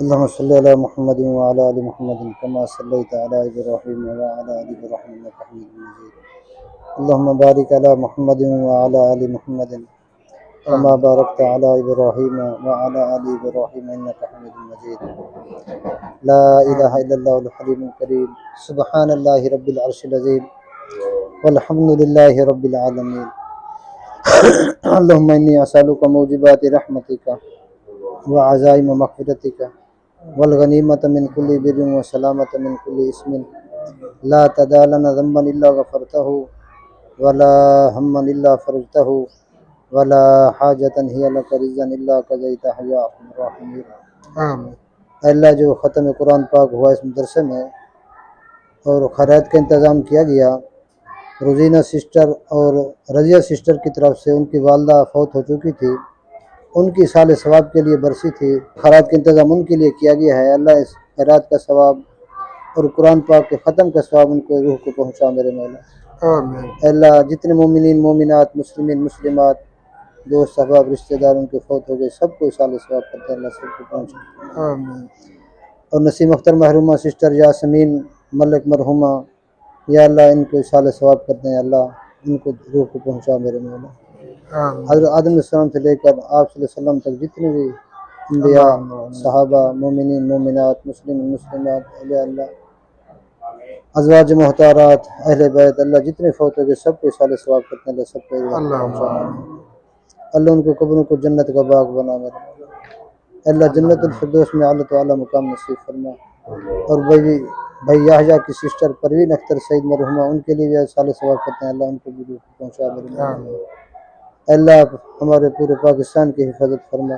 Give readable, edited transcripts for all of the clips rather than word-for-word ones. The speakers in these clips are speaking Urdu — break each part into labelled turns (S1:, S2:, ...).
S1: اللهم صل على محمد وعلى ال محمد كما صليت على ابراهيم وعلى ال ابراهيم انك حميد مجيد. اللهم بارك على محمد وعلى ال محمد كما باركت على ابراهيم وعلى ال ابراهيم انك حميد مجيد. لا اله الا الله الحليم الكريم. سبحان الله رب العرش العظيم والحمد لله رب العالمين. اللهم اني اسالك موجبات رحمتك وعزائم مغفرتك والغنيمة من كل بر وسلامة من كل اسم لا تدع لنا ذنبا إلا غفرته ولا هما إلا فرجته ولا حاجة هي لك رزقا إلا قضيتها يا أرحم الراحمين.
S2: آمين.
S1: اللہ جو ختم قرآن پاک ہوا اس مدرسے میں اور خیرات کا انتظام کیا گیا، روزینہ سسٹر اور رضیہ سسٹر کی طرف سے ان کی والدہ فوت ہو چکی تھی، ان کی سال ثواب کے لیے برسی تھی، خیرات کا انتظام ان کے لیے کیا گیا ہے۔ اللہ اس خیرات کا ثواب اور قرآن پاک کے ختم کا ثواب ان کو روح کو پہنچا میرے مولا۔
S2: آمین.
S1: اللہ جتنے مومنین مومنات مسلمین مسلمات دوست احباب رشتہ دار ان کے فوت ہو گئے سب کو سال ثواب کرتے ہیں، اللہ سب کو پہنچا۔
S2: آمین.
S1: اور نسیم اختر محرومہ سسٹر یاسمین ملک مرحومہ، یا اللہ ان کو سال ثواب کرتے ہیں، اللہ ان کو روح کو پہنچا میرے مولا۔
S2: آمین.
S1: حضرت آدم علیہ السلام سے لے کر آپ صلی اللہ علیہ وسلم تک جتنے بھی انبیاء صحابہ مومنین مومنات مسلم مسلمات اولیاء اللہ ازواج محتارات اہل بیت، اللہ جتنے فوت ہو گئے سب کو سال ثواب کرتے ہیں، اللہ سب کو اللہ ان کو قبروں کو جنت کا باغ بنا میرے اللہ جنت الفردوس میں اعلیٰ تو اعلیٰ مقام نصیب فرما۔ اور بھائی یحییٰ کی سسٹر پروین اختر سعید مرحومہ، ان کے لیے بھی سال ثواب کرتے ہیں، اللہ ان کو بھی روح پہنچا دے۔ اللہ ہمارے پورے پاکستان کی حفاظت فرما،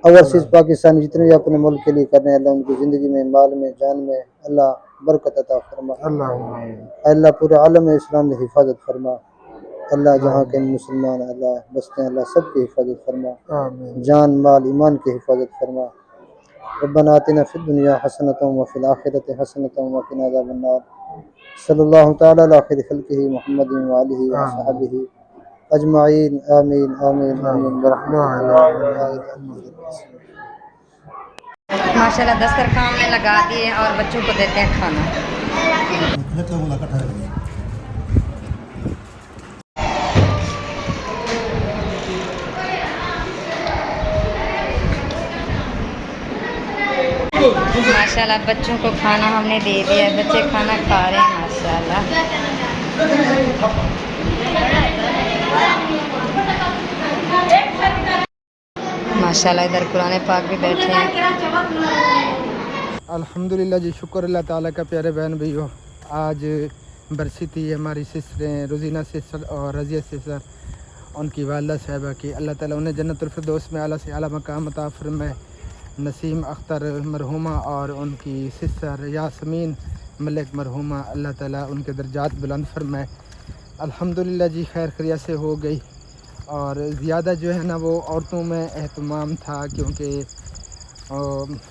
S1: اوورسیز پاکستانی جتنے بھی اپنے ملک کے لیے کر رہے ہیں، اللہ ان کی زندگی میں، مال میں، جان میں اللہ برکت عطا فرما، اللہ پورے عالم اسلام میں حفاظت فرما، اللہ جہاں کے مسلمان اللہ بستے ہیں اللہ سب کی حفاظت فرما، جان مال ایمان کی حفاظت فرما۔ ربنا آتنا فی الدنیا حسنۃ وفی الآخرۃ حسنۃ وقنا عذاب النار۔ صلی اللہ تعالی علی خیر خلقہ محمد وآلہ وصحبہ اجمعین، آمین آمین آمین برحمتک یا ارحم الراحمین۔
S3: ماشاءاللہ دسترخوان میں لگا دیے اور بچوں کو دیتے ہیں کھانا۔ ماشاءاللہ بچوں کو کھانا ہم نے دے دیا ہے، بچے کھانا کھا رہے ہیں ماشاءاللہ۔ ماشاءاللہ ادھر قرآن پاک بھی بیٹھے ہیں۔
S2: الحمدللہ جی، شکر اللہ تعالیٰ کا۔ پیارے بہن بھائیو، آج برسی تھی ہماری سسٹریں روزینہ سسٹر اور رضیہ سسٹر، ان کی والدہ صاحبہ کی، اللہ تعالیٰ انہیں جنت الفردوس میں اعلیٰ سے اعلیٰ مقام عطا فرمائے۔ نسیم اختر مرحومہ اور ان کی سسٹر یاسمین ملک مرحومہ، اللہ تعالیٰ ان کے درجات بلند فرمائے۔ الحمدللہ جی، خیر خیریت سے ہو گئی، اور زیادہ جو ہے نا وہ عورتوں میں اہتمام تھا، کیونکہ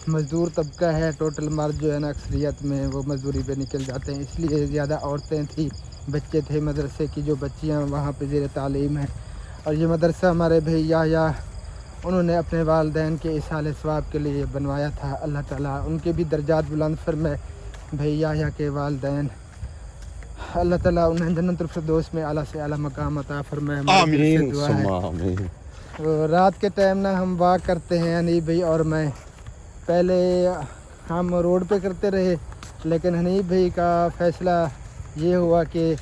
S2: مزدور طبقہ ہے، ٹوٹل مرد جو ہے نا اکثریت میں وہ مزدوری پہ نکل جاتے ہیں، اس لیے زیادہ عورتیں تھیں، بچے تھے مدرسے کی جو بچیاں وہاں پہ زیر تعلیم ہیں۔ اور یہ مدرسہ ہمارے بھائی یحییٰ انہوں نے اپنے والدین کے ایصال ثواب کے لیے بنوایا تھا، اللہ تعالیٰ ان کے بھی درجات بلند فرمائے۔ بھائی یحییٰ کے والدین، اللہ تعالیٰ انہیں جنت الفردوس میں اعلیٰ سے اعلیٰ مقام عطا فرمائے۔ آمین ثم آمین۔ رات کے ٹائم نا ہم واک کرتے ہیں حنیف بھائی اور میں، پہلے ہم روڈ پہ کرتے رہے، لیکن حنیف بھائی کا فیصلہ یہ ہوا کہ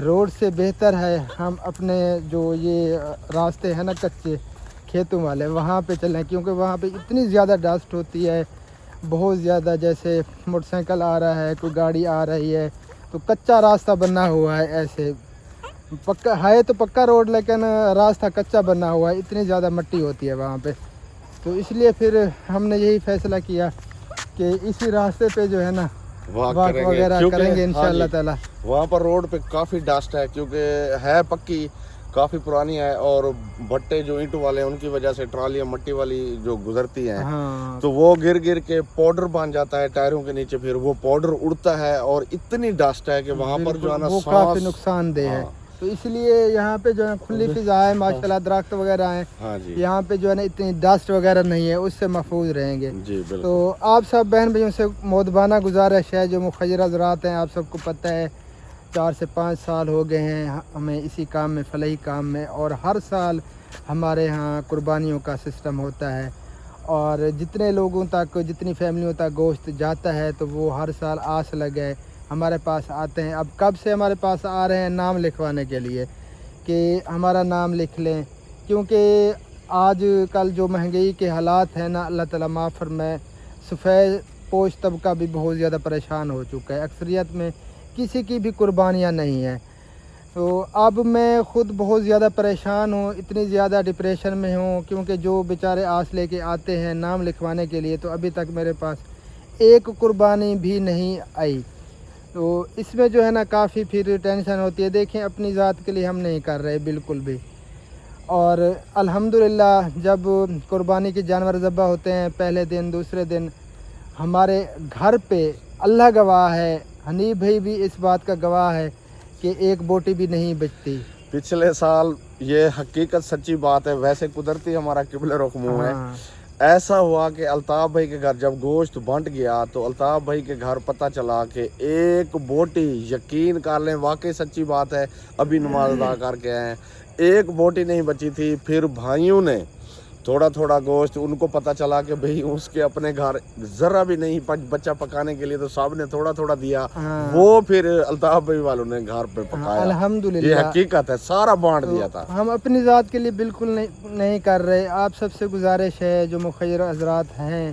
S2: روڈ سے بہتر ہے ہم اپنے جو یہ راستے ہیں نا کچے کھیتوں والے وہاں پہ چلیں، کیونکہ وہاں پہ اتنی زیادہ ڈسٹ ہوتی ہے، بہت زیادہ، جیسے موٹر سائیکل آ رہا ہے، کوئی گاڑی آ رہی ہے، تو کچا راستہ بنا ہوا ہے، ایسے پکا ہے تو پکا روڈ، لیکن راستہ کچا بنا ہوا ہے، اتنی زیادہ مٹی ہوتی ہے وہاں پہ، تو اس لیے پھر ہم نے یہی فیصلہ کیا کہ اسی راستے پہ جو ہے نا واک وغیرہ کریں گے انشاءاللہ تعالیٰ۔
S4: وہاں پر روڈ پہ کافی ڈسٹ ہے، کیونکہ ہے پکی، کافی پرانی ہے، اور بھٹے جو اینٹوں والے ہیں ان کی وجہ سے ٹرالیاں مٹی والی جو گزرتی ہیں تو وہ گر گر کے پاؤڈر بن جاتا ہے ٹائروں کے نیچے، پھر وہ پاؤڈر اڑتا ہے، اور اتنی ڈسٹ ہے کہ وہاں پر جو ہے نا
S2: کافی نقصان دہ ہے، تو اس لیے یہاں پہ جو ہے کھلی فضا ہے ماشاءاللہ، درخت وغیرہ ہیں، یہاں پہ جو ہے نا اتنی ڈسٹ وغیرہ نہیں ہے، اس سے محفوظ رہیں گے۔ تو آپ سب بہن بھائیوں سے مودبانہ گزارش ہے، جو مخیر حضرات ہیں، آپ سب کو پتہ ہے 4 سے 5 سال ہو گئے ہیں ہمیں اسی کام میں، فلاحی کام میں، اور ہر سال ہمارے ہاں قربانیوں کا سسٹم ہوتا ہے، اور جتنے لوگوں تک، جتنی فیملیوں تک گوشت جاتا ہے تو وہ ہر سال آس لگے ہمارے پاس آتے ہیں۔ اب کب سے ہمارے پاس آ رہے ہیں نام لکھوانے کے لیے کہ ہمارا نام لکھ لیں، کیونکہ آج کل جو مہنگائی کے حالات ہیں نا، اللہ تعالیٰ معاف فرمائے، سفید پوش طبقہ بھی بہت زیادہ پریشان ہو چکا ہے، اکثریت میں کسی کی بھی قربانیاں نہیں ہیں، تو اب میں خود بہت زیادہ پریشان ہوں، اتنی زیادہ ڈپریشن میں ہوں، کیونکہ جو بیچارے آس لے کے آتے ہیں نام لکھوانے کے لیے، تو ابھی تک میرے پاس ایک قربانی بھی نہیں آئی، تو اس میں جو ہے نا کافی پھر ٹینشن ہوتی ہے۔ دیکھیں اپنی ذات کے لیے ہم نہیں کر رہے بالکل بھی، اور الحمدللہ جب قربانی کے جانور ذبح ہوتے ہیں پہلے دن دوسرے دن ہمارے گھر پہ، اللہ گواہ ہے، حنیف بھائی بھی اس بات کا گواہ ہے کہ ایک بوٹی بھی نہیں بچتی۔
S4: پچھلے سال، یہ حقیقت سچی بات ہے، ویسے قدرتی ہمارا قبلہ رخ منہ ہے، ایسا ہوا کہ الطاف بھائی کے گھر جب گوشت بانٹ گیا تو الطاف بھائی کے گھر پتہ چلا کہ ایک بوٹی، یقین کر لیں واقعی سچی بات ہے، ابھی نماز ادا کر کے آئے ہیں، ایک بوٹی نہیں بچی تھی۔ پھر بھائیوں نے تھوڑا تھوڑا گوشت، ان کو پتہ چلا کہ بھئی اس کے اپنے گھر ذرا بھی نہیں بچہ پکانے کے لیے، تو سب نے تھوڑا تھوڑا دیا، وہ پھر الطاف بھائی والوں نے گھر پہ پکایا۔
S2: الحمدللہ
S4: یہ حقیقت ہے، سارا بانٹ دیا تھا۔
S2: ہم اپنی ذات کے لیے بالکل نہیں کر رہے، آپ سب سے گزارش ہے جو مخیر حضرات ہیں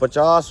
S4: 50